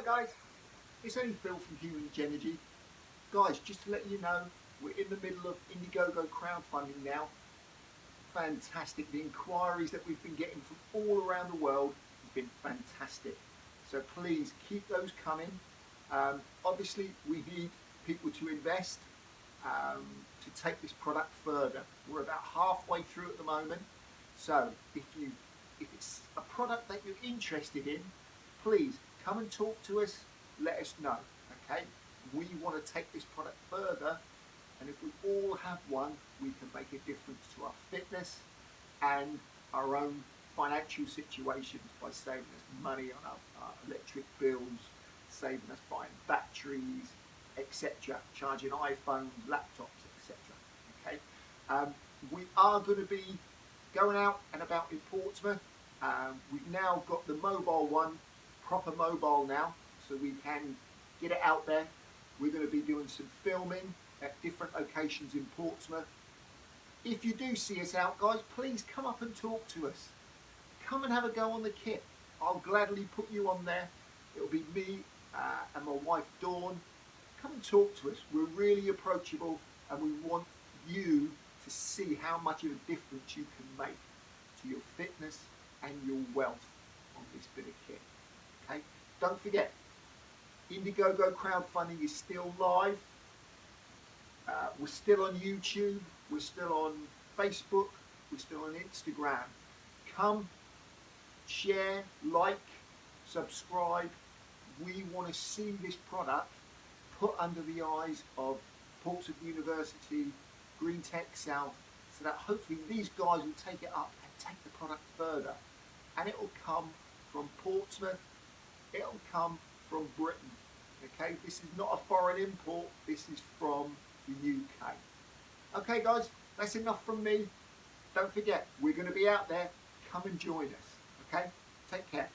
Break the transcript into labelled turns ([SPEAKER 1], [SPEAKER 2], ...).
[SPEAKER 1] guys, it's only Phil from Human Energy. Guys, just to let you know, we're in the middle of Indiegogo crowdfunding now. Fantastic. The inquiries that we've been getting from all around the world has been fantastic. So please keep those coming. Obviously, we need people to invest to take this product further. We're about halfway through at the moment. So if it's a product that you're interested in, please come and talk to us. Let us know. Okay, we want to take this product further, and if we all have one, we can make a difference to our fitness and our own financial situations by saving us money on our electric bills, saving us buying batteries, etc., charging iPhones, laptops, etc. Okay, we are going to be going out and about in Portsmouth. We've now got the mobile one, proper mobile now, so we can get it out there. We're going to be doing some filming at different locations in Portsmouth. If you do see us out, guys, please come up and talk to us. Come and have a go on the kit. I'll gladly put you on there. It'll be me and my wife Dawn. Come and talk to us. We're really approachable, and we want you to see how much of a difference you can make to your fitness and your wealth on this bit of kit. Okay? Don't forget, Indiegogo crowdfunding is still live. We're still on YouTube. We're still on Facebook. We're still on Instagram. Come, share, like, subscribe. We want to see this product put under the eyes of Portsmouth University, Green Tech South, so that hopefully these guys will take it up and take the product further. And it will come from Portsmouth. It'll come from Britain. Okay, this is not a foreign import. This is from the UK. Okay, guys, that's enough from me. Don't forget, we're going to be out there. Come and join us. Okay, take care.